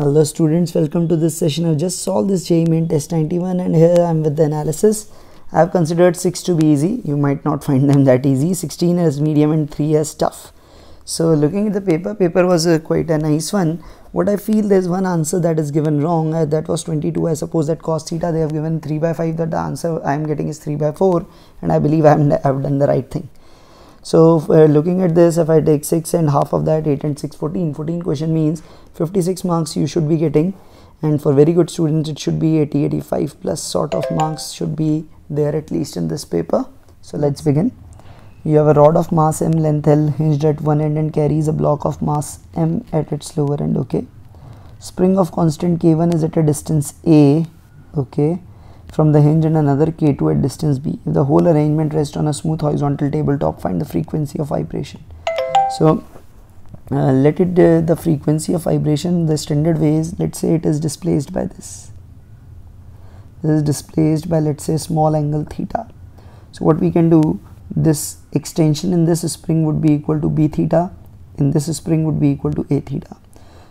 Hello students, welcome to this session. I've just solved this JEE Main Test 91 and here I'm with the analysis. I've considered 6 to be easy. You might not find them that easy. 16 as medium and 3 as tough. So looking at the paper was quite a nice one. What I feel, there's one answer that is given wrong. That was 22. I suppose that cos theta they have given 3 by 5. That the answer I am getting is 3 by 4, and I believe I've done the right thing. So looking at this, if I take 6 and half of that, 8 and 6, 14. 14 question means 56 marks you should be getting, and for very good students it should be 80, 85 plus sort of marks should be there at least in this paper. So let's begin. You have a rod of mass m, length L, hinged at one end and carries a block of mass m at its lower end. Okay. Spring of constant K1 is at a distance A. Okay. From the hinge and another K2 at distance B. If the whole arrangement rests on a smooth horizontal tabletop, find the frequency of vibration. So let it the frequency of vibration, the standard way is, let's say it is displaced by this. This is displaced by, let's say, small angle theta. So what we can do, this extension in this spring would be equal to B theta, in this spring would be equal to A theta.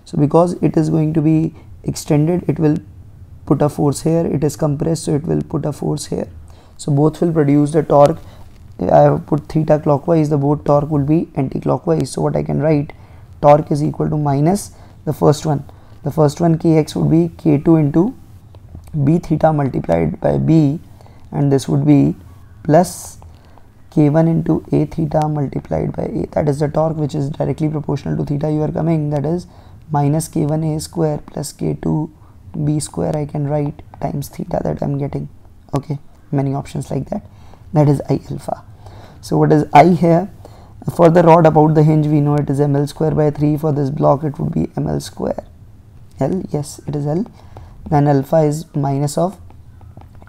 So because it is going to be extended, it will put a force here, it is compressed, so it will put a force here. So both will produce the torque. I have put theta clockwise, the both torque will be anti-clockwise. So what I can write, torque is equal to minus the first one kx would be k2 into b theta multiplied by b, and this would be plus k1 into a theta multiplied by a. That is the torque which is directly proportional to theta you are coming, that is minus k1 a square plus k2 b square I can write times theta that I am getting. Okay, many options like that. That is I alpha. So what is I here? For the rod about the hinge we know it is ml square by 3. For this block it would be ml square. L, yes it is L. Then alpha is minus of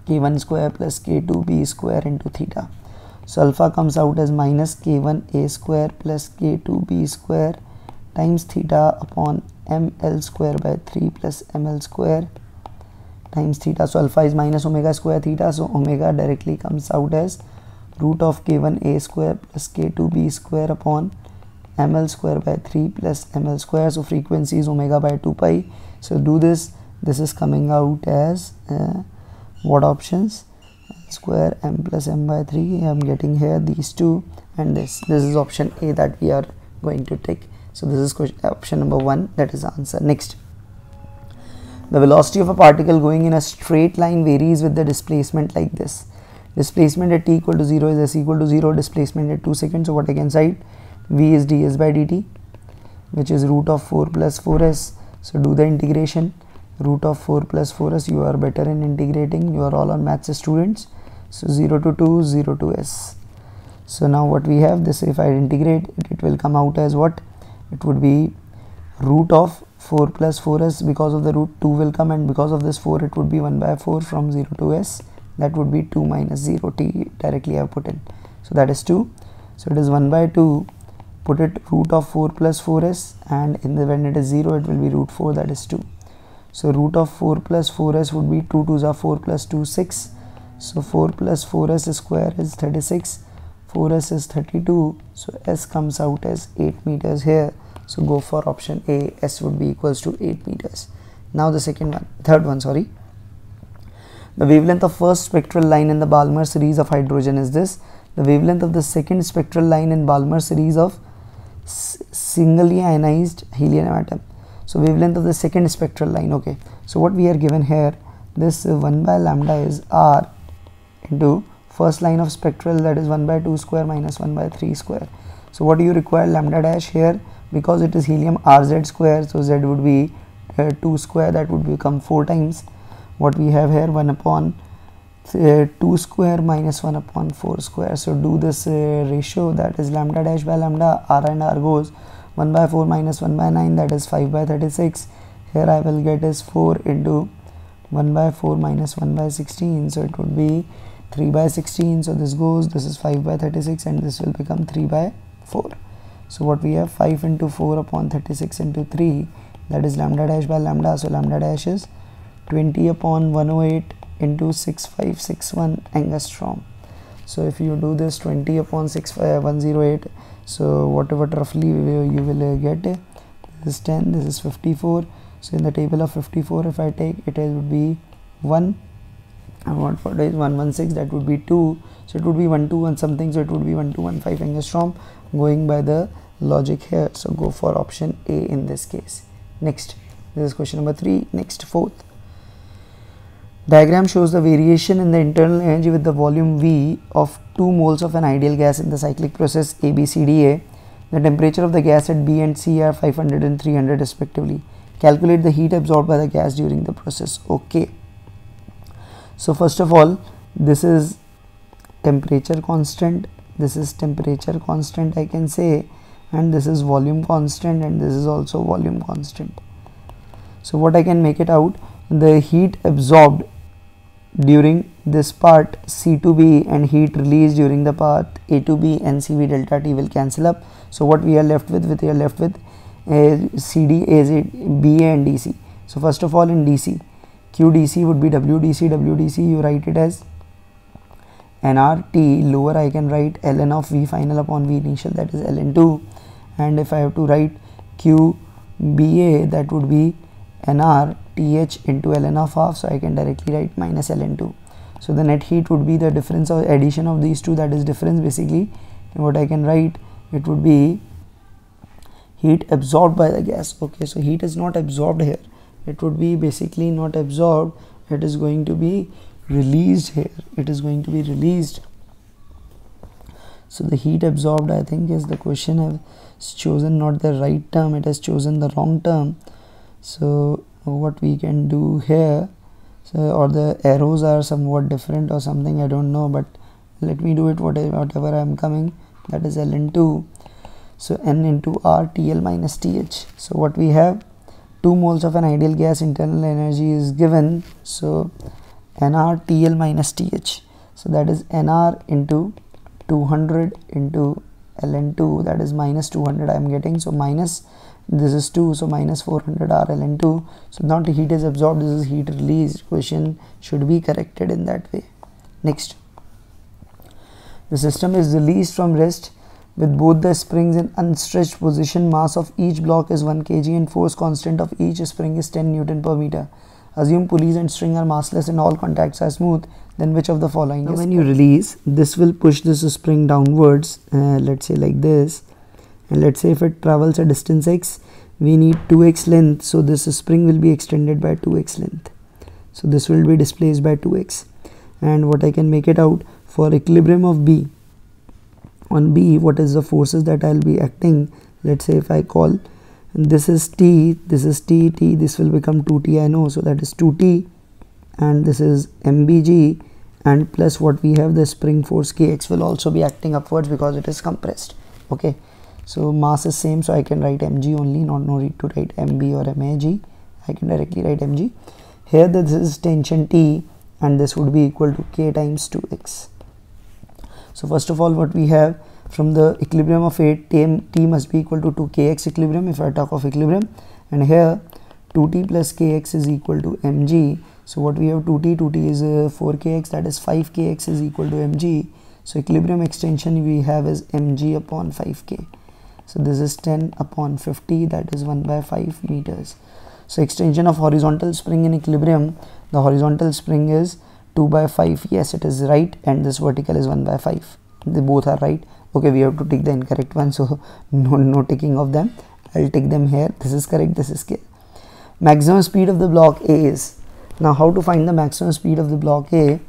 k1 square plus k2 b square into theta. So alpha comes out as minus k1 a square plus k2 b square times theta upon ml square by 3 plus ml square times theta. So alpha is minus omega square theta, so omega directly comes out as root of k1 a square plus k2 b square upon ml square by 3 plus ml square. So frequency is omega by 2 pi. So do this, this is coming out as what options? Square m plus m by 3. I am getting here these two, and this is option A that we are going to take. So this is option number 1, that is the answer. Next, the velocity of a particle going in a straight line varies with the displacement like this. Displacement at t equal to 0 is s equal to 0, displacement at 2 seconds. So what I can cite, v is ds by dt, which is root of 4 plus 4s. So do the integration, root of 4 plus 4s, you are better in integrating, you are all on maths students. So 0 to 2, 0 to s. So now what we have, this if I integrate it will come out as what? It would be root of 4 plus 4s, because of the root 2 will come, and because of this 4 it would be 1 by 4 from 0 to s, that would be 2 minus 0 t directly I have put in. So that is 2. So it is 1 by 2, put it root of 4 plus 4s, and in the when it is 0 it will be root 4, that is 2. So root of 4 plus 4s would be 2 2s are 4 plus 2 6. So 4 plus 4s square is 36. 4s is 32, so s comes out as 8 meters here. So go for option A, s would be equals to 8 meters. Now the third one, sorry. The wavelength of first spectral line in the Balmer series of hydrogen is this. The wavelength of the second spectral line in Balmer series of singly ionized helium atom. So wavelength of the second spectral line. Okay, so what we are given here, this 1 by lambda is r into first line of spectral, that is 1 by 2 square minus 1 by 3 square. So what do you require? Lambda dash here, because it is helium rz square, so z would be 2 square, that would become 4 times what we have here, 1 upon 2 square minus 1 upon 4 square. So do this ratio, that is lambda dash by lambda, r and r goes 1 by 4 minus 1 by 9, that is 5 by 36. Here I will get is 4 into 1 by 4 minus 1 by 16, so it would be 3 by 16. So this goes, this is 5 by 36, and this will become 3 by 4. So what we have, 5 into 4 upon 36 into 3, that is lambda dash by lambda. So lambda dash is 20 upon 108 into 6561 angstrom. So if you do this 20 upon 108, so whatever roughly you will get, this is 10, this is 54. So in the table of 54, if I take it, would be 1, and what is 116, that would be 2, so it would be 121 something, so it would be 1215 angstrom, going by the logic here. So go for option A in this case. Next, this is question number 3. Next, fourth diagram shows the variation in the internal energy with the volume V of 2 moles of an ideal gas in the cyclic process ABCDA. The temperature of the gas at B and C are 500 and 300 respectively. Calculate the heat absorbed by the gas during the process. Okay, so first of all, this is temperature constant, this is temperature constant, I can say, and this is volume constant, and this is also volume constant. So what I can make it out, the heat absorbed during this part C to B and heat released during the path A to B and CV delta T will cancel up. So what we are left with, we are left with CD, AZ, BA and DC. So first of all, in DC, QDC would be WDC, you write it as nRT, lower I can write ln of V final upon V initial, that is ln2, and if I have to write QBA, that would be nRTH into ln of half, so I can directly write minus ln2. So the net heat would be the difference of addition of these two, that is difference basically, and what I can write, it would be heat absorbed by the gas. Okay, so heat is not absorbed here, it would be basically not absorbed, it is going to be released here, it is going to be released. So the heat absorbed, I think, is the question has chosen not the right term, it has chosen the wrong term. So what we can do here, so, or the arrows are somewhat different or something, I don't know, but let me do it whatever I am coming, that is ln2. So N into R TL minus TH. So what we have, 2 moles of an ideal gas internal energy is given, so NR TL minus TH, so that is NR into 200 into ln2, that is minus 200 I am getting, so minus, this is 2, so minus 400 R ln2. So not heat is absorbed, this is heat released. Question should be corrected in that way. Next, the system is released from rest with both the springs in unstretched position. Mass of each block is 1 kg and force constant of each spring is 10 Newton per meter. Assume pulleys and string are massless and all contacts are smooth, then which of the following is? When you release, this will push this spring downwards, let's say like this, and let's say if it travels a distance x, we need 2x length, so this spring will be extended by 2x length, so this will be displaced by 2x. And what I can make it out, for equilibrium of B, on B, what is the forces that I'll be acting? Let's say if I call, and this is T, this is T, this will become 2T, I know, so that is 2T, and this is MBG, and plus what we have, the spring force Kx will also be acting upwards because it is compressed. Okay, so mass is same, so I can write mg only, no need to write mb or mag, I can directly write mg. Here this is tension T, and this would be equal to K times 2x. So first of all, what we have, from the equilibrium of A, T must be equal to 2kx equilibrium if I talk of equilibrium, and here 2t plus kx is equal to mg. So what we have, 2t is 4kx, that is 5kx is equal to mg. So equilibrium extension we have is mg upon 5k. So this is 10 upon 50, that is 1 by 5 meters. So extension of horizontal spring in equilibrium, the horizontal spring is 2 by 5, yes it is right, and this vertical is 1 by 5, they both are right. Okay, we have to take the incorrect one, so no taking of them, I'll take them here, this is correct, this is correct. Maximum speed of the block A is, now how to find the maximum speed of the block A?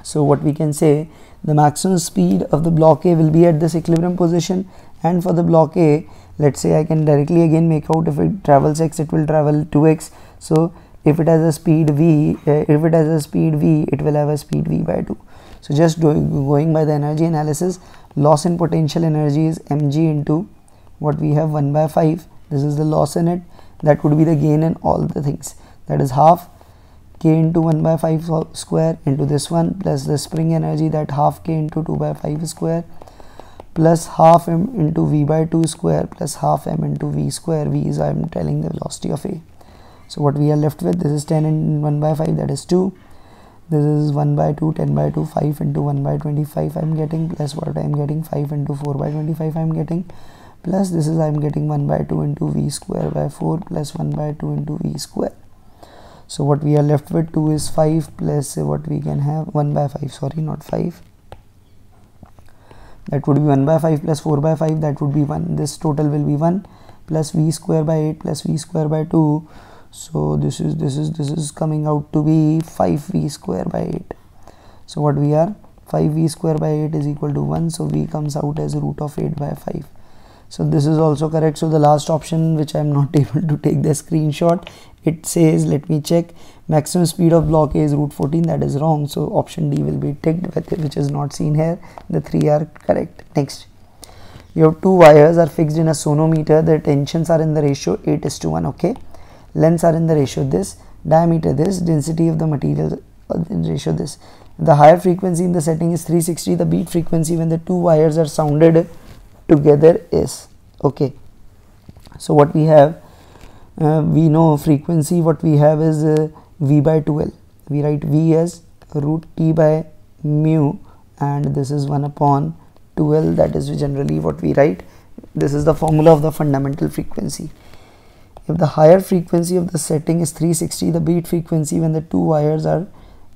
So what we can say, the maximum speed of the block A will be at this equilibrium position, and for the block A, let's say I can directly again make out, if it travels x, it will travel 2x, so if it has a speed v, it will have a speed v by 2. So just going by the energy analysis, loss in potential energy is mg into what we have 1 by 5, this is the loss in it, that would be the gain in all the things, that is half k into 1 by 5 square into this one, plus the spring energy, that half k into 2 by 5 square, plus half m into v by 2 square, plus half m into v square. V is, I am telling, the velocity of A. So what we are left with, this is 10 and 1 by 5, that is 2, this is 1 by 2, 10 by 2, 5 into 1 by 25 I am getting, plus what I am getting, 5 into 4 by 25 I am getting, plus this is I am getting 1 by 2 into v square by 4 plus 1 by 2 into v square. So what we are left with 2 is 5 plus what we can have 1 by 5, sorry, not 5. That would be 1 by 5 plus 4 by 5, that would be 1. This total will be 1 plus v square by 8 plus v square by 2. So this is coming out to be 5v square by 8. So what we are, 5v square by 8 is equal to 1. So v comes out as root of 8 by 5. So this is also correct. So the last option, which I am not able to take the screenshot, it says, let me check, maximum speed of block A is root 14. That is wrong. So option D will be ticked, which is not seen here. The 3 are correct. Next, your 2 wires are fixed in a sonometer. The tensions are in the ratio 8:1. Okay, lengths are in the ratio this, diameter this, density of the material in ratio this. The higher frequency in the setting is 360. The beat frequency when the 2 wires are sounded together is, okay. So what we have, we know frequency, what we have is v by 2L. We write v as root t by mu, and this is 1 upon 2L. That is generally what we write. This is the formula of the fundamental frequency. If the higher frequency of the setting is 360, the beat frequency when the 2 wires are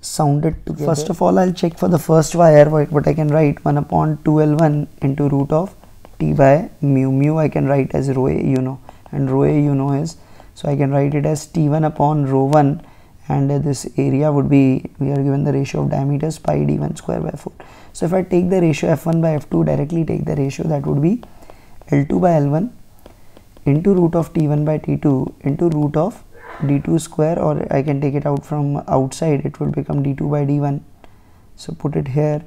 sounded together. First of all, I'll check for the first wire what I can write, 1 upon 2L1 into root of t by mu. Mu I can write as rho A, you know, and rho A you know is, so I can write it as T1 upon rho 1, and this area would be, we are given the ratio of diameters pi d1 square by 4. So if I take the ratio f1 by f2, directly take the ratio, that would be L2 by L1 into root of T1 by T2 into root of d2 square, or I can take it out from outside, it will become d2 by d1. So put it here,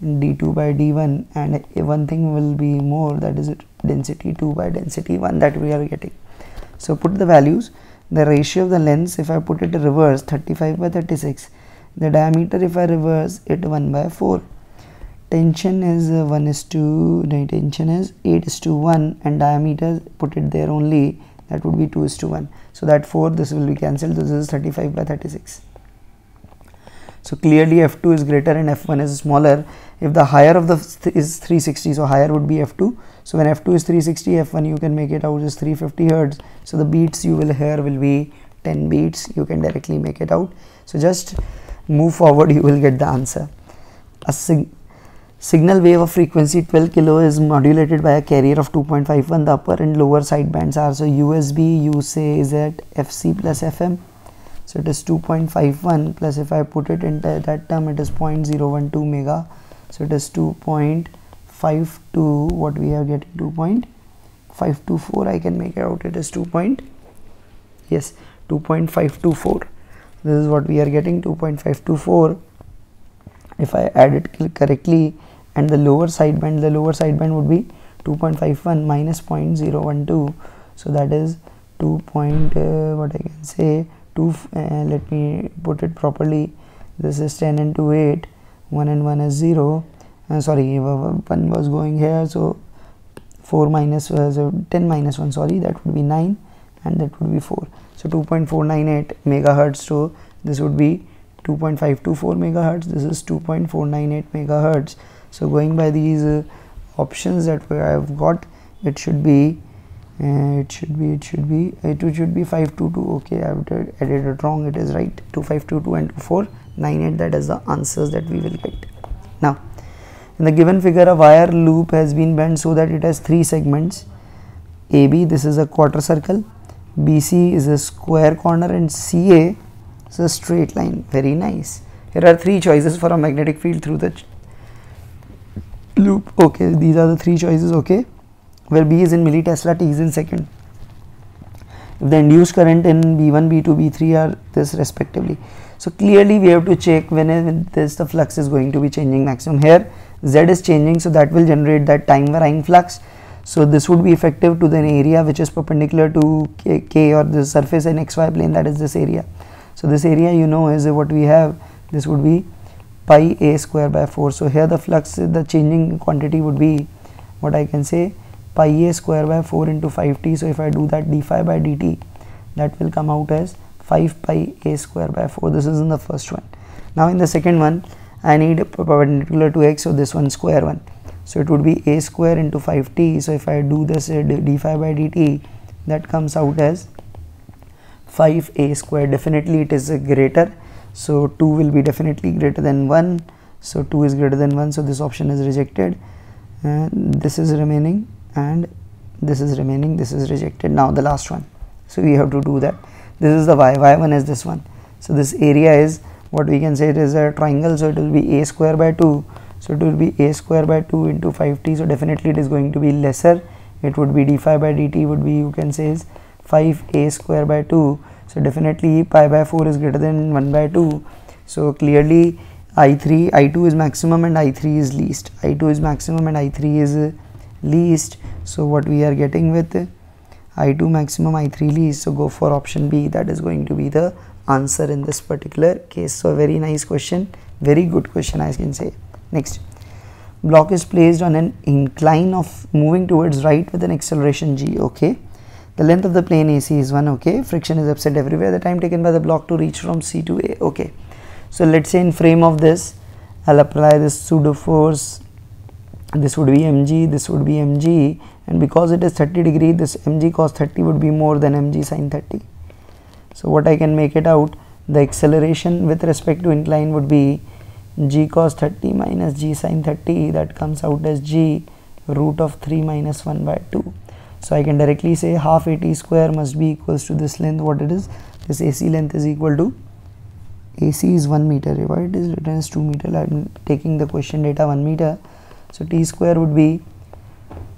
d2 by d1, and one thing will be more, that is density 2 by density 1 that we are getting. So put the values. The ratio of the lengths, if I put it in reverse, 35 by 36. The diameter, if I reverse it, 1 by 4. Tension is tension is 8:1, and diameter, put it there only, that would be 2:1. So that 4, this will be cancelled. This is 35 by 36. So clearly f2 is greater and f1 is smaller. If the higher of the is 360, so higher would be f2. So when f2 is 360, f1 you can make it out as 350 hertz. So the beats you will hear will be 10 beats. You can directly make it out. So just move forward, you will get the answer. A signal wave of frequency 12 kilo is modulated by a carrier of 2.51. The upper and lower sidebands are, so USB you say is at FC plus FM. So it is 2.51 plus, if I put it in that term, it is 0.012 mega. So it is 2.52, what we are getting, 2.524, I can make it out, it is 2.524. This is what we are getting, 2.524. If I add it correctly, and the lower sideband would be 2.51 minus 0.012. So that is 2. What I can say, 2, let me put it properly. This is 10 into 8, 1 and 1 is 0. Sorry, 1 was going here, so 4 minus so 10 minus 1, sorry, that would be 9, and that would be 4. So 2.498 megahertz. So this would be 2.524 megahertz. This is 2.498 megahertz. So going by these options that I have got, it should be 522. Okay, I have added it wrong. It is right, 2522 and 2498. That is the answers that we will get. Now, in the given figure, a wire loop has been bent so that it has 3 segments. AB, this is a quarter circle. BC is a square corner, and CA is a straight line. Very nice. Here are 3 choices for a magnetic field through the loop. Okay, these are the 3 choices. Okay, where B is in millitesla, T is in second. If the induced current in B1, B2, B3 are this respectively. So clearly we have to check when this the flux is going to be changing maximum. Here Z is changing, so that will generate that time varying flux. So this would be effective to the area which is perpendicular to K or the surface in XY plane, that is this area. So this area you know is what we have, this would be pi A square by 4. So here the flux, the changing quantity would be, what I can say, pi A square by 4 into 5t. So if I do that d phi by dt, that will come out as 5 pi A square by 4. This is in the first one. Now in the second one, I need perpendicular to X, so this one square one. so it would be a square into 5t. So if I do this d phi by dt, that comes out as 5a square. Definitely it is greater, so 2 will be definitely greater than 1, so 2 is greater than 1, so this option is rejected, and this is remaining, and this is remaining, this is rejected. Now the last one, so we have to do that. This is the y1 is this one, so this area is what we can say, it is a triangle, so it will be a square by 2, so it will be a square by 2 into 5t, so definitely it is going to be lesser, it would be d phi by dt would be, you can say, is 5a square by 2, so definitely pi by 4 is greater than 1 by 2, so clearly I2 is maximum and I3 is least, I2 is maximum and I3 is least, so what we are getting with I2 maximum, I3 least, so go for option B, that is going to be the answer in this particular case. So a very nice question, very good question I can say. Next, block is placed on an incline of moving towards right with an acceleration g. Okay, the length of the plane AC is 1. Okay, friction is absent everywhere, the time taken by the block to reach from C to A. Okay, so let's say in frame of this, I'll apply this pseudo force, this would be mg, this would be mg, and because it is 30 degree, this mg cos 30 would be more than mg sin 30. So what I can make it out, the acceleration with respect to incline would be g cos 30 minus g sin 30, that comes out as g root of 3 minus 1 by 2. So I can directly say half AT square must be equals to this length, what it is, this AC length is equal to, AC is 1 meter, why it is written as 2 meter, I am taking the question data 1 meter, so t square would be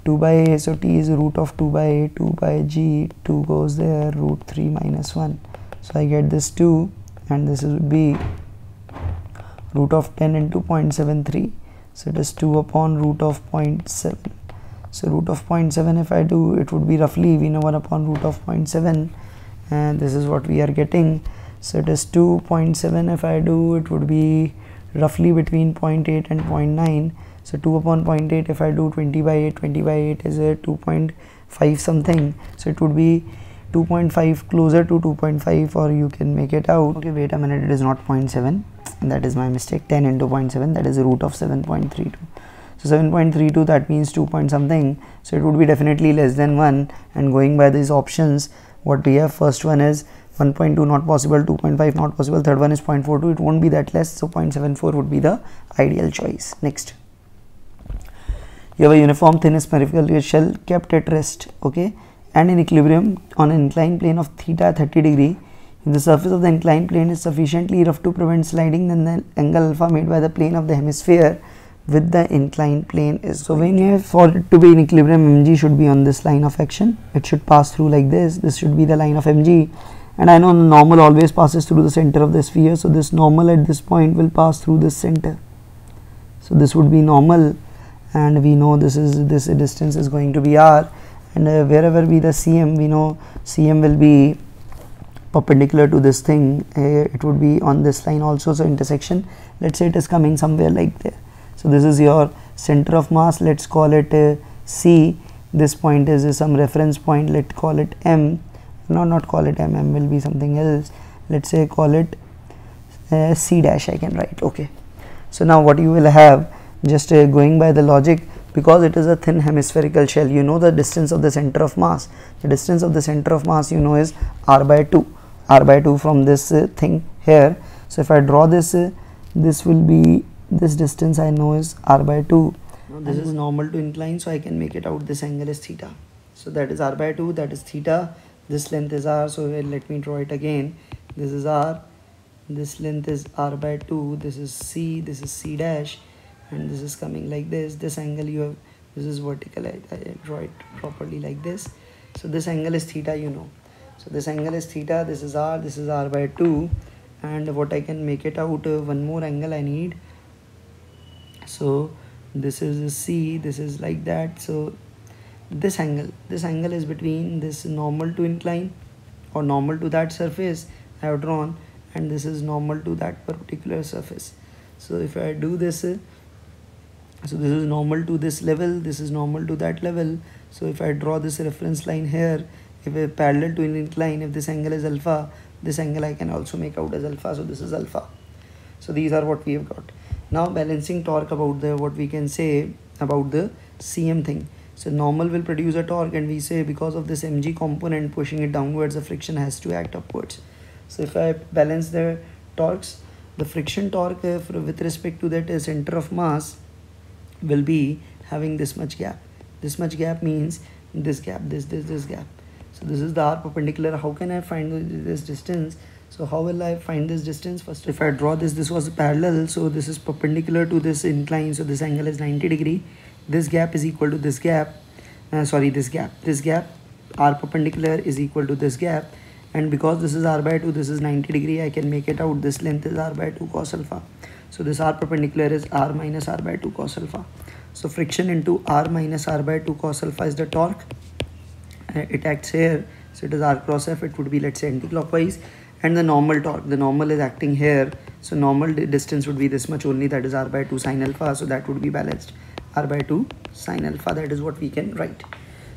2 by a, so t is root of 2 by a, 2 by g, 2 goes there, root 3 minus 1, so I get this 2, and this would be root of 10 into 0.73, so it is 2 upon root of 0.7, so root of 0.7 if I do, it would be roughly, we know 1 upon root of 0.7, and this is what we are getting, so it is 2.7 if I do, it would be roughly between 0.8 and 0.9, so 2 upon 0.8 if I do 20 by 8, 20 by 8 is a 2.5 something, so it would be 2.5 closer to 2.5, or you can make it out, okay wait a minute, it is not 0.7, that is my mistake, 10 into 0.7, that is the root of 7.32, so 7.32 that means 2 point something, so it would be definitely less than 1, and going by these options, what we have, first one is 1.2 not possible, 2.5 not possible, third one is 0.42, it won't be that less, so 0.74 would be the ideal choice. Next, you have a uniform thin spherical shell kept at rest, okay, and in equilibrium on an inclined plane of theta 30 degree. If the surface of the inclined plane is sufficiently rough to prevent sliding, then the angle alpha made by the plane of the hemisphere with the inclined plane is, so when you have for it to be in equilibrium, mg should be on this line of action, it should pass through like this should be the line of mg, and I know normal always passes through the center of the sphere, so this normal at this point will pass through this center, so this would be normal, and we know this distance is going to be r, and wherever be the cm, we know cm will be perpendicular to this thing, it would be on this line also, so intersection, let's say it is coming somewhere like there, so this is your center of mass, let's call it C, this point is some reference point, let's call it M, no not call it M, M will be something else, let's say call it C dash I can write, okay. So now what you will have, just going by the logic, because it is a thin hemispherical shell, you know the distance of the center of mass, the distance of the center of mass you know is r by 2 from this thing here, so if I draw this, this will be, this distance I know is r by 2, now this is normal to incline, so I can make it out, this angle is theta, so that is r by 2, that is theta, this length is r, so let me draw it again, this is r, this length is r by 2, this is c dash, and this is coming like this angle you have, this is vertical, I draw it properly like this, so this angle is theta, you know, so this angle is theta, this is r by 2, and what I can make it out, one more angle I need, so this is c, this is like that, so this angle is between this normal to incline or normal to that surface I have drawn, and this is normal to that particular surface, so if I do this, so this is normal to this level, this is normal to that level, so if I draw this reference line here, if a parallel to an incline, if this angle is alpha, this angle I can also make out as alpha, so this is alpha, so these are what we have got. Now balancing torque, about the what we can say, about the CM thing. So normal will produce a torque, and we say because of this mg component pushing it downwards, the friction has to act upwards. So if I balance the torques, the friction torque with respect to that center of mass will be having this much gap. This much gap means this gap, this gap. So this is the R perpendicular. How can I find this distance? So how will I find this distance? First, if I draw this was parallel, so this is perpendicular to this incline, so this angle is 90 degree. This gap is equal to this gap, this gap, R perpendicular is equal to this gap, and because this is R by 2, this is 90 degree, I can make it out, this length is R by 2 cos alpha. So this R perpendicular is R minus R by 2 cos alpha. So friction into R minus R by 2 cos alpha is the torque. It acts here, so it is R cross F, it would be, let's say, anti-clockwise. And the normal torque, the normal is acting here, so normal distance would be this much only, that is R by 2 sin alpha, so that would be balanced. R by 2 sin alpha, that is what we can write.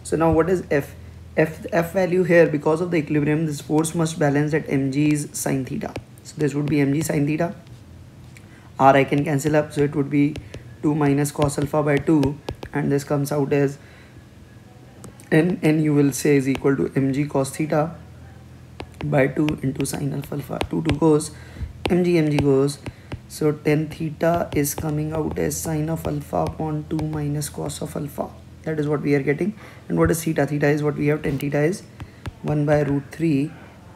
So now what is F? F value here, because of the equilibrium, this force must balance at mg is sin theta. So this would be mg sin theta. R I can cancel up, so it would be 2 minus cos alpha by 2, and this comes out as n you will say is equal to mg cos theta by 2 into sin alpha. 2 goes, mg goes, so tan theta is coming out as sin of alpha upon 2 minus cos of alpha. That is what we are getting. And what is theta? Theta is what we have. Tan theta is 1 by root 3,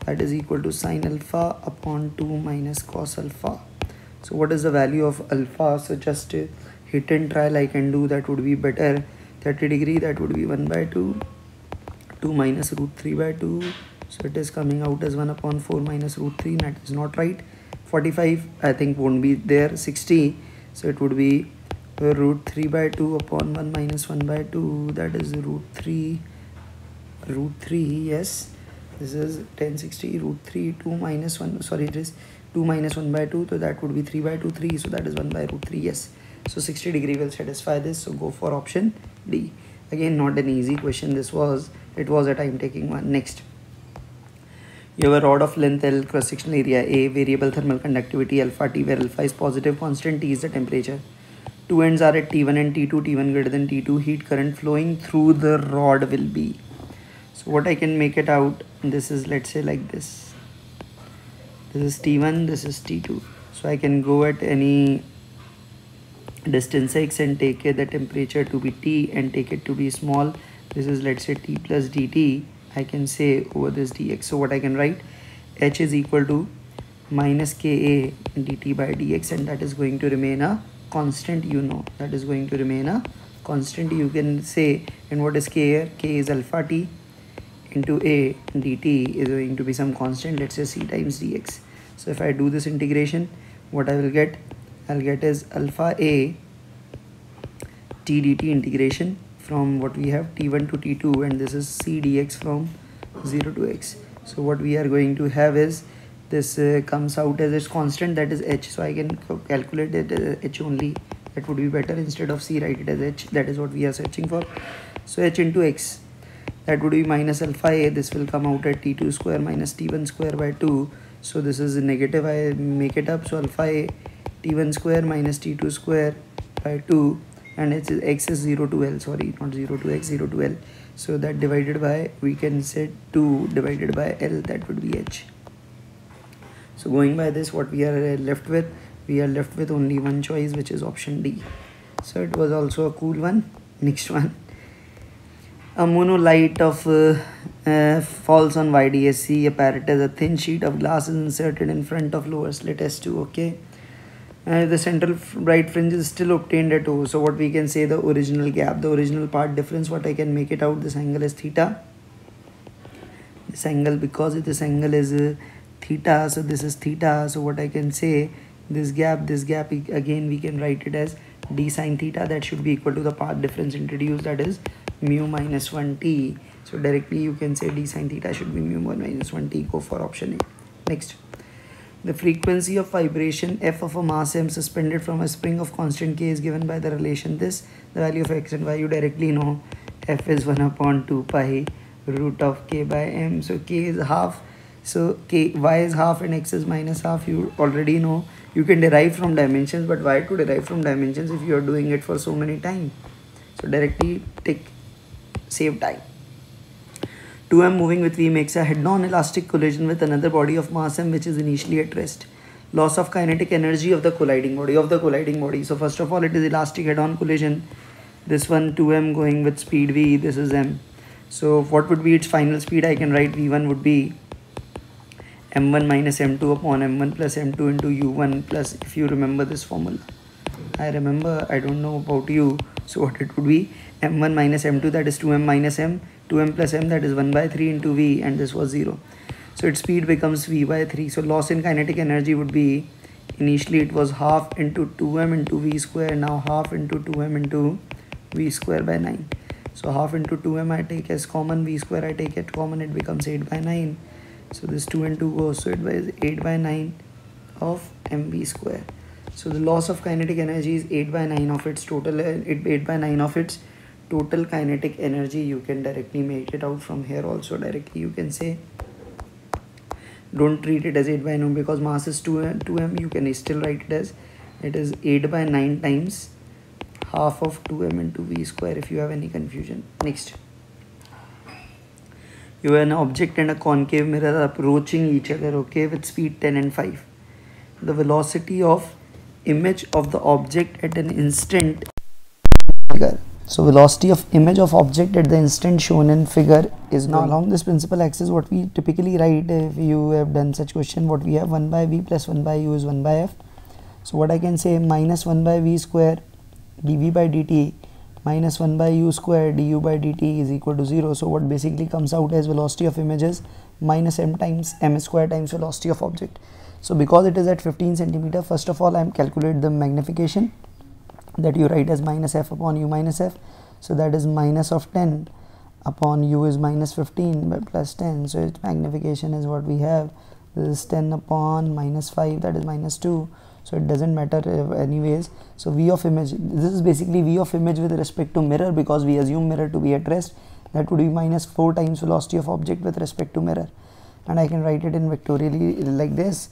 that is equal to sin alpha upon 2 minus cos alpha. So what is the value of alpha? So just hit and trial I can do, that would be better. 30 degree, that would be 1 by 2, 2 minus root 3 by 2, so it is coming out as 1 upon 4 minus root 3, that is not right. 45 I think won't be there. 60, so it would be root 3 by 2 upon 1 minus 1 by 2, that is root 3, yes, this is 1060 root 3, 2 minus 1, sorry, it is 2 minus 1 by 2, so that would be 3 by 2, 3, so that is 1 by root 3, yes. So 60 degree will satisfy this, so go for option D. Again, not an easy question, it was a time taking one. Next, you have a rod of length L, cross sectional area A, variable thermal conductivity alpha T, where alpha is positive, constant T is the temperature. Two ends are at T1 and T2, T1 greater than T2, heat current flowing through the rod will be. So what I can make it out, this is, let's say, like this. This is T1, this is T2. So I can go at any distance x and take the temperature to be T and take it to be small. This is, let's say, T plus dt. I can say over this dx. So what I can write, H is equal to minus Ka dt by dx, and that is going to remain a constant, that is going to remain a constant, you can say. And what is K here? K is alpha T into A dt is going to be some constant, let's say C times dx. So if I do this integration, what I will get? I'll get is alpha A T dt integration from what we have T1 to T2, and this is C dx from 0 to x. So what we are going to have is this comes out as its constant, that is H. So I can calculate it as H only, that would be better. Instead of C, write it as H, that is what we are searching for. So H into x, that would be minus alpha A, this will come out at T2 square minus T1 square by 2. So this is negative, I make it up, so alpha A T1 square minus T2 square by 2, and it's x is 0 to L, sorry, not 0 to x, 0 to L. So that divided by, we can say 2 divided by L, that would be H. So going by this, what we are left with? We are left with only one choice, which is option D. So it was also a cool one. Next one. A monolight of falls on YDSC apparatus. A thin sheet of glass is inserted in front of lower slit S2. Okay. The central right fringe is still obtained at O. So what we can say, the original gap, the original part difference, what I can make it out, this angle is theta. This angle, because this angle is theta, so this is theta. So what I can say, this gap again we can write it as d sine theta, that should be equal to the path difference introduced, that is mu minus 1t. So directly you can say d sine theta should be mu 1 minus 1t. Go for option A. Next, the frequency of vibration f of a mass m suspended from a spring of constant k is given by the relation this. The value of x and y you directly know, f is 1 upon 2 pi root of k by m. So k is half, so k, y is half and x is minus half, you already know. You can derive from dimensions, but why to derive from dimensions if you are doing it for so many times? So directly tick, save time. 2m moving with v makes a head-on elastic collision with another body of mass m which is initially at rest. Loss of kinetic energy of the colliding body. So first of all, it is elastic head-on collision. This one 2m going with speed v, this is m. So what would be its final speed? I can write v1 would be m1 minus m2 upon m1 plus m2 into u1 plus, if you remember this formula. I remember, I don't know about you. So what it would be, m1 minus m2, that is 2m minus m, 2m plus m, that is 1 by 3 into v, and this was 0. So its speed becomes v by 3. So loss in kinetic energy would be, initially it was half into 2m into v square, now half into 2m into v square by 9. So half into 2m I take as common, v square I take as common, it becomes 8 by 9. So this 2 and 2 goes, so it was 8 by 9 of mv square. So the loss of kinetic energy is 8 by 9 of its total, 8 by 9 of its total kinetic energy. You can directly make it out from here also. Directly you can say, don't treat it as 8 by 9 because mass is 2m. You can still write it as, it is 8 by 9 times half of 2m into v square if you have any confusion. Next, you have an object and a concave mirror approaching each other, okay, with speed 10 and 5. The velocity of image of the object at an instant figure. So velocity of image of object at the instant shown in figure is now along this principal axis. What we typically write, if you have done such question, what we have, 1 by v plus 1 by u is 1 by f. So what I can say, minus 1 by v square dv by dt minus 1 by u square du by dt is equal to 0. So what basically comes out as velocity of images minus m times m square times velocity of object. So because it is at 15 centimeter, first of all I am calculate the magnification, that you write as minus f upon u minus f. So that is minus of 10 upon u is minus 15 by plus 10. So its magnification is what we have. This is 10 upon minus 5, that is minus 2. So it doesn't matter anyways. So v of image, this is basically v of image with respect to mirror, because we assume mirror to be at rest. That would be minus 4 times velocity of object with respect to mirror. And I can write it in vectorially like this.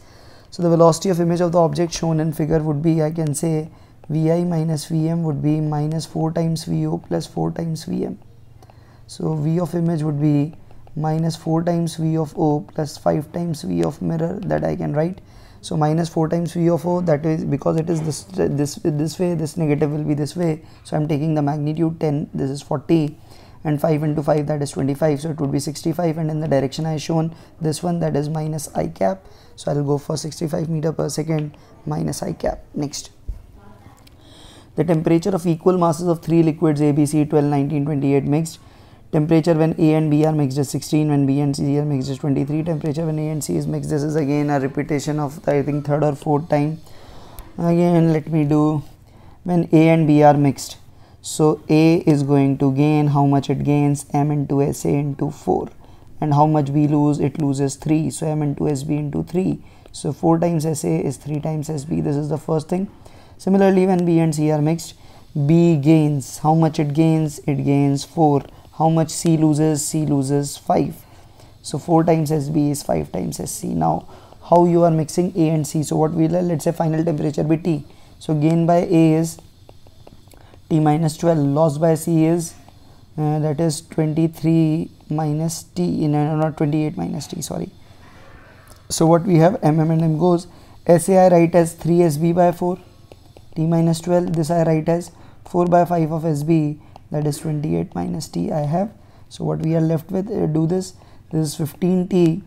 So the velocity of image of the object shown in figure would be, I can say, vi minus vm would be minus 4 times vo plus 4 times vm. So v of image would be minus 4 times v of o plus 5 times v of mirror, that I can write. So minus 4 times v of o, that is because it is this way, this negative will be this way. So I am taking the magnitude 10, this is 40, and 5 into 5, that is 25. So it would be 65, and in the direction I shown this one, that is minus I cap. So I will go for 65 meter per second minus I cap. Next, the temperature of equal masses of 3 liquids A, B, C, 12, 19, 28 mixed. Temperature when A and B are mixed is 16, when B and C are mixed is 23. Temperature when A and C is mixed, this is again a repetition of the, I think, third or fourth time. Again let me do, when A and B are mixed, so A is going to gain, how much it gains, m into SA into 4, and how much B lose, it loses 3, so m into SB into 3. So 4 times SA is 3 times SB, this is the first thing. Similarly, when B and C are mixed, B gains, how much it gains 4. How much C loses 5. So 4 times SB is 5 times SC. Now how you are mixing A and C? So what we will, let's say final temperature be T. So gain by A is T minus 12, loss by C is that is 23 minus T, not 28 minus T, sorry. So what we have, mm and m goes, SA I write as 3 SB by 4, T minus 12, this I write as 4 by 5 of SB, that is 28 minus T I have. So what we are left with, do this is 15T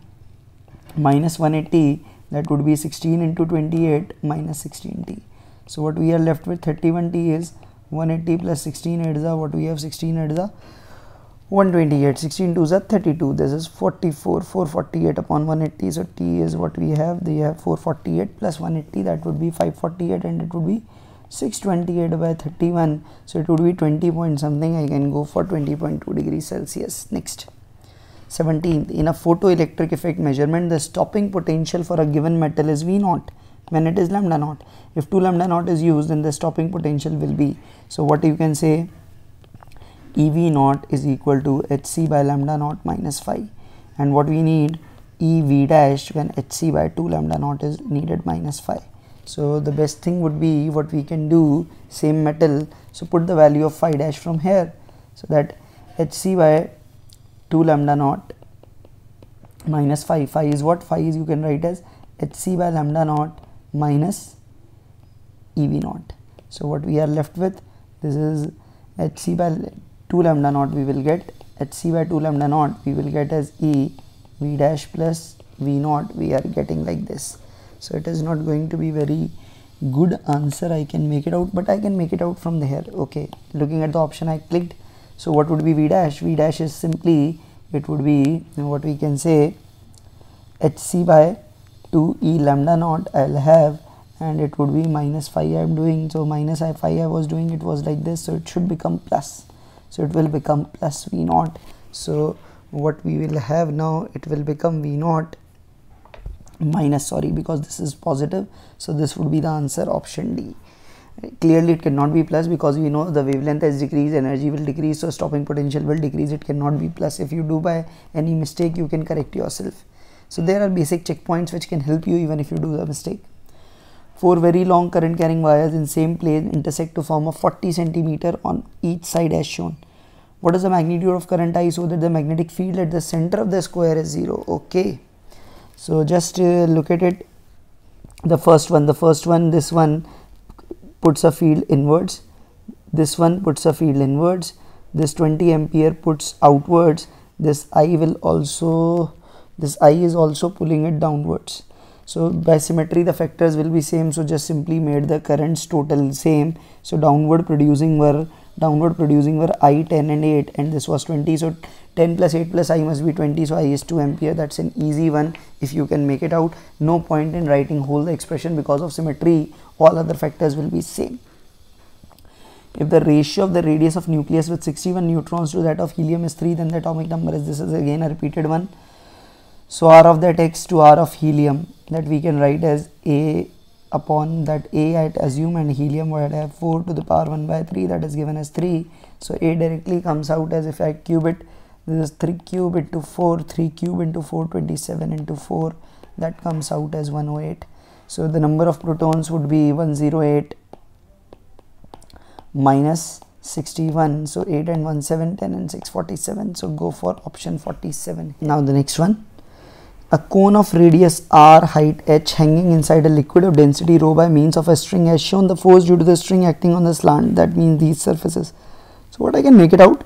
minus 180, that would be 16 into 28 minus 16T. So what we are left with, 31T is 180 plus 16 8 is what we have, 16 8 is 128, 16 2 is 32, this is 44, 448 upon 180. So T is what we have, they have 448 plus 180, that would be 548, and it would be 628 by 31. So it would be 20 point something. I can go for 20.2 degrees Celsius. Next, 17th, in a photoelectric effect measurement, the stopping potential for a given metal is V naught when it is lambda naught. If 2 lambda naught is used, then the stopping potential will be, so what you can say, EV naught is equal to HC by lambda naught minus 5, and what we need, EV dash when HC by 2 lambda naught is needed minus 5. So the best thing would be what we can do, same metal, so put the value of phi dash from here, so that Hc by 2 lambda naught minus phi. Phi is what? Phi is, you can write as Hc by lambda naught minus Ev naught. So what we are left with, this is Hc by 2 lambda naught we will get, Hc by 2 lambda naught we will get as E V dash plus V naught, we are getting like this. So it is not going to be very good answer, I can make it out, but I can make it out from here. Okay, looking at the option I clicked, so what would be V dash? V dash is simply, it would be what we can say, Hc by 2E lambda naught I'll have, and it would be minus phi I am doing, so minus phi I was doing, it was like this, so it should become plus, so it will become plus V naught. So what we will have now, it will become V naught minus, sorry, because this is positive, so this would be the answer, option D. Clearly it cannot be plus, because we know the wavelength has decreased, energy will decrease, so stopping potential will decrease, it cannot be plus. If you do by any mistake, you can correct yourself. So there are basic checkpoints which can help you even if you do the mistake. 4 very long current carrying wires in same plane intersect to form a 40 centimeter on each side as shown. What is the magnitude of current I, so that the magnetic field at the center of the square is 0? Okay, so just look at it. The first one, this one puts a field inwards, this one puts a field inwards, this 20 ampere puts outwards, this I will also, this I is also pulling it downwards. So by symmetry the factors will be same, so just simply made the currents total same. So downward producing were I 10 and 8, and this was 20, so 10 plus 8 plus I must be 20, so I is 2 ampere. That's an easy one if you can make it out. No point in writing whole the expression, because of symmetry all other factors will be same. If the ratio of the radius of nucleus with 61 neutrons to that of helium is 3, then the atomic number is, this is again a repeated one. So R of that X to R of helium, that we can write as A upon that A at assume, and helium would have 4 to the power 1 by 3, that is given as 3. So A directly comes out as, if I cube it, this is 3 cube into 4, 3 cube into 4, 27 into 4, that comes out as 108. So the number of protons would be 108 minus 61, so 8 and 1 7, 10 and 6 47, so go for option 47. Now the next one, a cone of radius r, height h, hanging inside a liquid of density rho by means of a string has shown the force due to the string acting on the slant, that means these surfaces. So what I can make it out,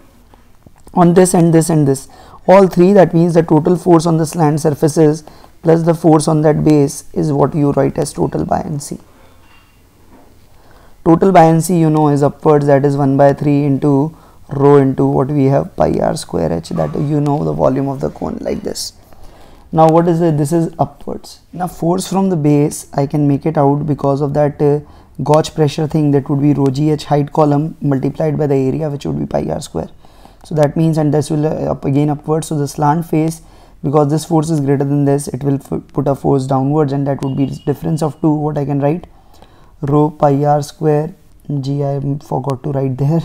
on this and this and this, all three, that means the total force on the slant surfaces plus the force on that base is what you write as total buoyancy. Total buoyancy you know is upwards, that is 1 by 3 into rho into what we have, pi r square h, that you know the volume of the cone, like this. Now what is it? This is upwards. Now force from the base I can make it out because of that gauge pressure thing, that would be rho gh height column multiplied by the area, which would be pi r square. So that means, and this will again upwards, so the slant face, because this force is greater than this, it will put a force downwards, and that would be difference of 2. What I can write, rho pi r square g, I forgot to write there,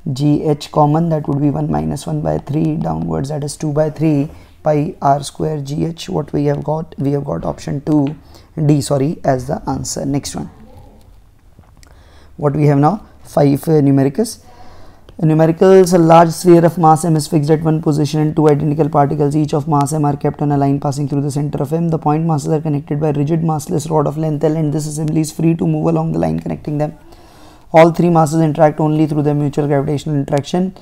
gh common, that would be 1 minus 1 by 3 downwards, that is 2 by 3 pi r square gh. What we have got option 2 D, sorry, as the answer. Next one, what we have now, 5 numericals. Numericals, a large sphere of mass m is fixed at one position and two identical particles each of mass m are kept on a line passing through the center of m. The point masses are connected by a rigid massless rod of length L, and this assembly is free to move along the line connecting them. All three masses interact only through their mutual gravitational interaction.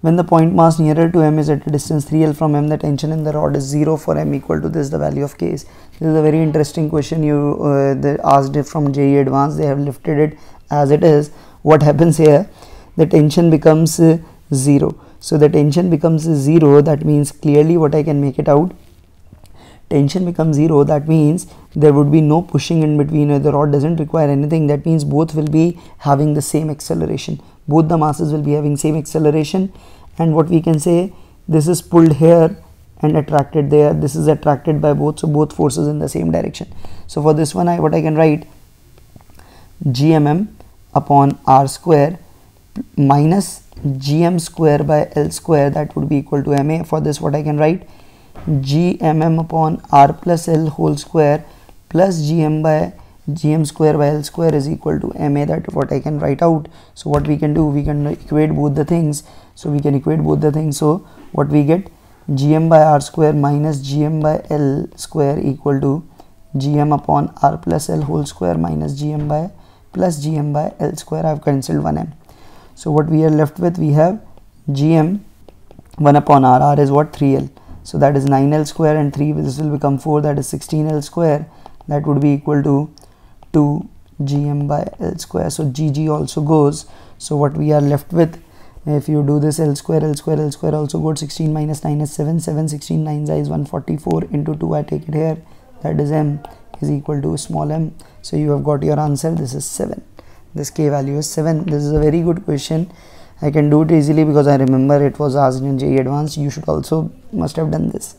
When the point mass nearer to m is at a distance 3L from m, the tension in the rod is 0 for m equal to this, the value of k is. This is a very interesting question you they asked it from JEE Advanced. They have lifted it as it is. What happens here? The tension becomes 0. So the tension becomes 0, that means clearly what I can make it out, tension becomes 0, that means there would be no pushing in between, the rod doesn't require anything, that means both will be having the same acceleration, both the masses will be having same acceleration. And what we can say, this is pulled here and attracted there, this is attracted by both, so both forces in the same direction. So for this one, what I can write, gmm upon r square minus gm square by L square, that would be equal to ma. For this, what I can write, gmm upon r plus L whole square plus gm by gm square by L square is equal to ma. That what I can write out. So what we can do, we can equate both the things. So what we get, gm by r square minus gm by L square equal to gm upon r plus L whole square minus gm by plus gm by L square. I have cancelled 1m. So what we are left with, we have gm 1 upon r is what, 3L. So that is 9L square, and 3, this will become 4, that is 16L square. That would be equal to 2 gm by L square. So gg also goes. So what we are left with, if you do this, L square also goes. 16 minus 9 is 7, 16 9 is 144 into 2, I take it here, that is m is equal to small m. So you have got your answer. This is 7. This k value is 7. This is a very good question. I can do it easily because I remember it was asked in JEE Advanced. You should also must have done this.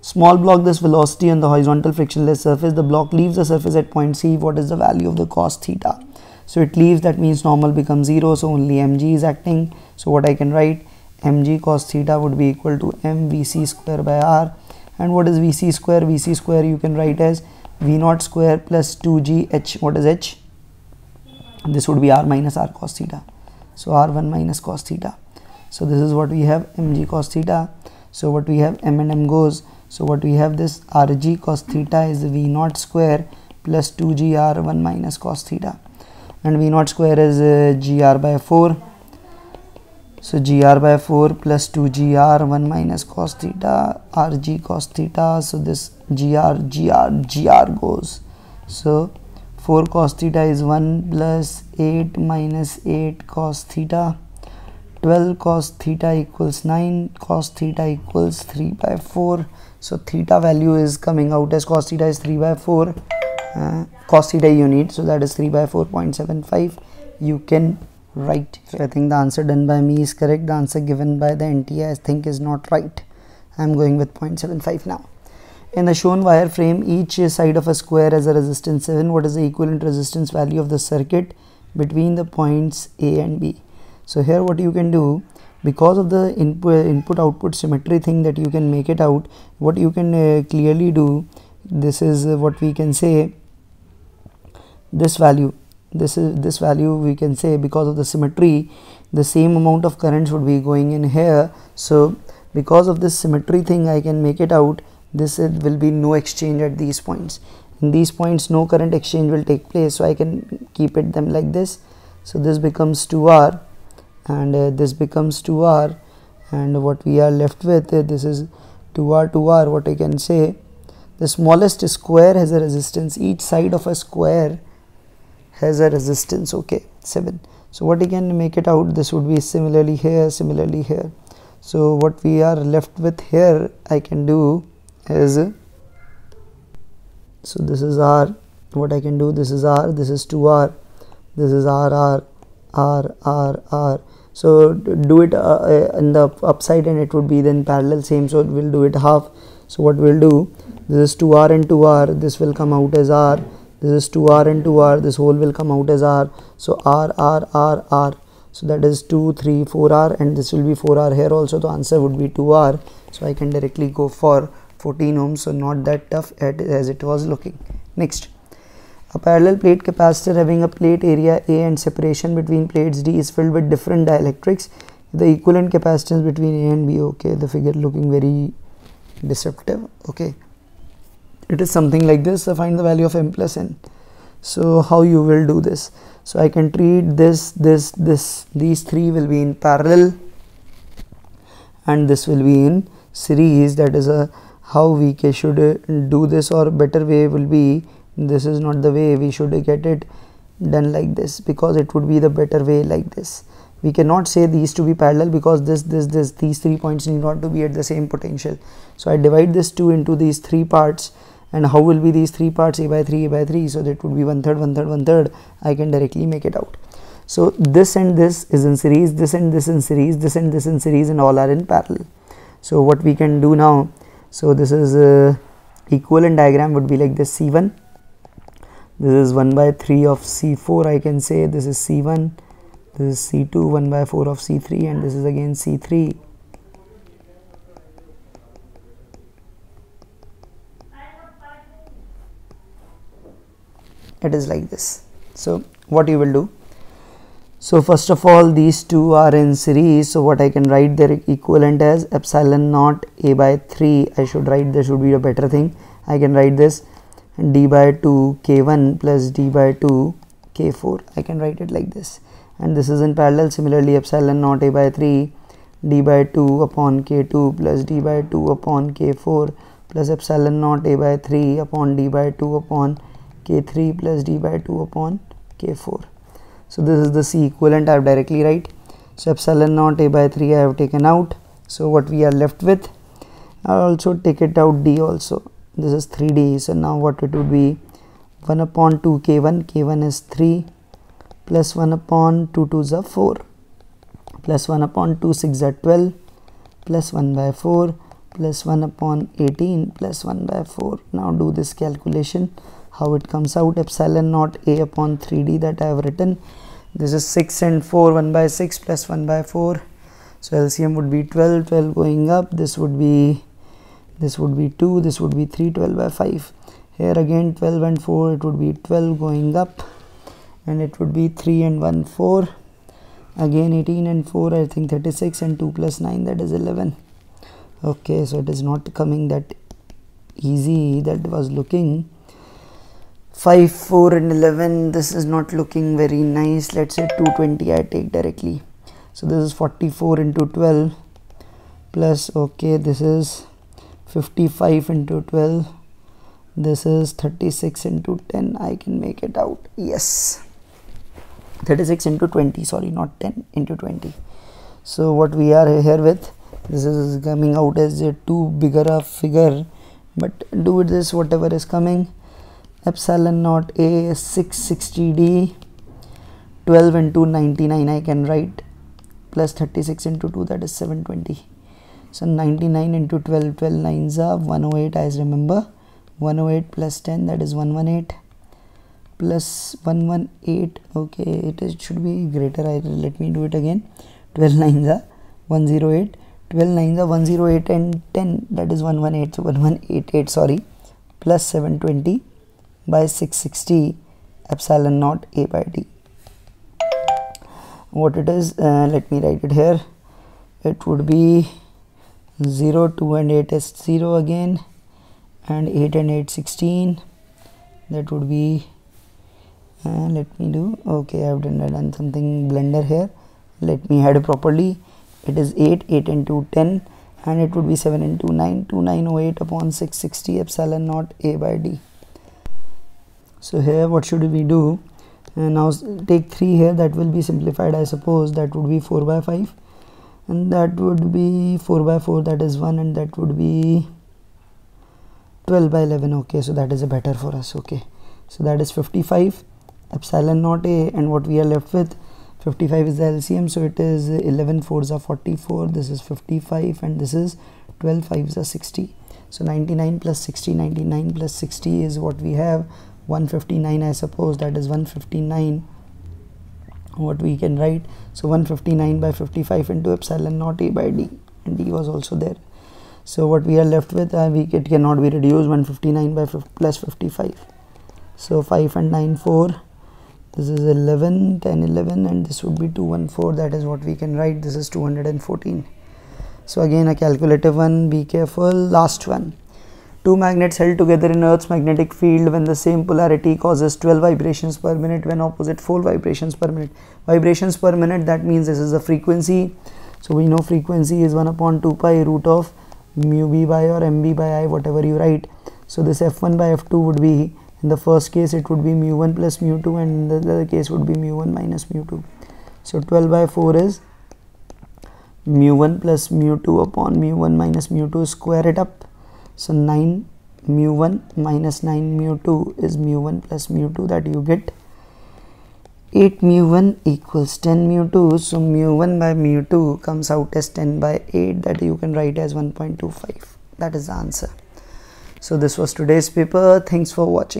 Small block, this velocity on the horizontal frictionless surface. The block leaves the surface at point C. What is the value of the cos theta? So it leaves, that means normal becomes 0. So only mg is acting. So what I can write, mg cos theta would be equal to m vc square by r. And what is vc square? Vc square you can write as v0 square plus 2g h. What is h? This would be r minus r cos theta. So r1 minus cos theta. So this is what we have, mg cos theta. So what we have, m and m goes. So what we have, this rg cos theta is v0 square plus 2g r1 minus cos theta. And v0 square is gr by 4. So gr by 4 plus 2g r1 minus cos theta, rg cos theta. So this gr goes. So 4 cos theta is 1 plus 8 minus 8 cos theta. 12 cos theta equals 9. Cos theta equals 3 by 4. So theta value is coming out as cos theta is 3 by 4. Cos theta you need. So that is 3 by 4.75. You can write. So I think the answer done by me is correct. The answer given by the NTA I think is not right. I am going with 0.75 now. In the shown wire frame, each side of a square has a resistance 7. What is the equivalent resistance value of the circuit between the points A and B? So here what you can do, because of the input output symmetry thing that you can make it out, what you can clearly do, this is what we can say, this value we can say, because of the symmetry, the same amount of currents would be going in here. So because of this symmetry thing, I can make it out, this will be no exchange at these points. In these points no current exchange will take place, so I can keep it them like this. So this becomes 2R and this becomes 2R, and what we are left with, this is 2R. What I can say, the smallest square has a resistance, each side of a square has a resistance, okay, 7. So what I can make it out, this would be similarly here. So what we are left with here, I can do is, so this is R. What I can do, this is R, this is 2R, this is R. So do it in the upside and it would be then parallel same, so we'll do it half. So what we'll do, this is 2R and 2R, this will come out as R, this is 2R and 2R, this whole will come out as R. So R. So that is 2, 3, 4R, and this will be 4R here also. The answer would be 2R. So I can directly go for 14 ohms, so not that tough as it was looking. Next, a parallel plate capacitor having a plate area A and separation between plates D is filled with different dielectrics. The equivalent capacitance between A and B. Okay, the figure looking very deceptive. Okay, it is something like this. So find the value of M plus N. So how you will do this? So I can treat this, these three will be in parallel and this will be in series. That is how we should do this, or better way will be, this is not the way, we should get it done like this, because it would be the better way like this. We cannot say these to be parallel because these 3 points need not to be at the same potential. So I divide this 2 into these 3 parts, and how will be these 3 parts, A by 3, so that would be 1/3, 1/3, 1/3. I can directly make it out. So this and this is in series, this and this in series, this and this in series, and all are in parallel. So what we can do now, so this is equivalent diagram would be like this. C1, this is 1/3 of C4, I can say this is C1, this is C2, 1/4 of C3, and this is again C3. it is like this. So what you will do, so first of all these two are in series, so what I can write their equivalent as epsilon naught a by 3. I should write, there should be a better thing. I can write this d by 2 k1 plus d by 2 k4. I can write it like this, and this is in parallel. Similarly, epsilon naught a by 3 d by 2 upon k2 plus d by 2 upon k4 plus epsilon naught a by 3 upon d by 2 upon k3 plus d by 2 upon k4. So this is the C equivalent I have directly write. So epsilon naught a by 3 I have taken out. So what we are left with, I will also take it out d also. This is 3d. So now what it would be, 1 upon 2 k1, k1 is 3 plus 1 upon 2 2s are 4 plus 1 upon 2 6 are 12 plus 1 by 4 plus 1 upon 18 plus 1 by 4. Now do this calculation, how it comes out. Epsilon naught a upon 3d that I have written, this is 6 and 4, 1 by 6 plus 1 by 4. So LCM would be 12, 12 going up, this would be 2, this would be 3, 12 by 5. Here again 12 and 4, it would be 12 going up, and it would be 3 and 1 4, again 18 and 4, I think 36, and 2 plus 9, that is 11. Okay, so it is not coming that easy that was looking. 5 4 and 11, this is not looking very nice. Let's say 220 I take directly. So this is 44 into 12 plus, okay, this is 55 into 12, this is 36 into 10. I can make it out, yes, 36 into 20, sorry, not 10, into 20. So what we are here with, this is coming out as a too bigger a figure, but do with this whatever is coming. Epsilon naught a is 660d, 12 into 99 I can write, plus 36 into 2, that is 720. So 99 into 12, 12 9s are 108, I remember. 108 plus 10, that is 118 plus 118. Okay, it should be greater. Let me do it again. 12 9s are 108, 12 9s are 108, and 10, that is 118. So 1188, sorry, plus 720 by 660 epsilon naught a by d. What it is, let me write it here. It would be 0, 2 and 8 is 0 again, and 8 and 8 16. That would be, let me do, okay, I have done something blender here. Let me add properly. It is 8, 8 and 2 10, and it would be 7 and 2 9, 2908 upon 660 epsilon naught a by d. So here what should we do? Now take 3 here, that will be simplified, I suppose. That would be 4 by 5, and that would be 4 by 4, that is 1, and that would be 12 by 11. Okay, so that is a better for us. Okay, so that is 55 epsilon naught a, and what we are left with, 55 is the LCM, so it is 11 4s are 44, this is 55, and this is 12 5s are 60. So 99 plus 60, 99 plus 60 is what we have, 159 I suppose. That is 159 what we can write. So 159 by 55 into epsilon naught a by d, and d was also there. So what we are left with, it cannot be reduced, 159 by plus 55. So 5 and 9 4, this is 11, 10 11, and this would be 214. That is what we can write. This is 214. So again a calculative one, be careful. Last one. Two magnets held together in Earth's magnetic field when the same polarity causes 12 vibrations per minute, when opposite 4 vibrations per minute. Vibrations per minute, that means this is the frequency. So we know frequency is 1 upon 2 pi root of mu b by or mb by I, whatever you write. So this f1 by f2 would be, in the first case it would be mu1 plus mu2, and in the other case would be mu1 minus mu2. So 12 by 4 is mu1 plus mu2 upon mu1 minus mu2, square it up. So 9 mu1 minus 9 mu2 is mu1 plus mu2, that you get 8 mu1 equals 10 mu2. So mu1 by mu2 comes out as 10 by 8, that you can write as 1.25. That is the answer. So this was today's paper. Thanks for watching.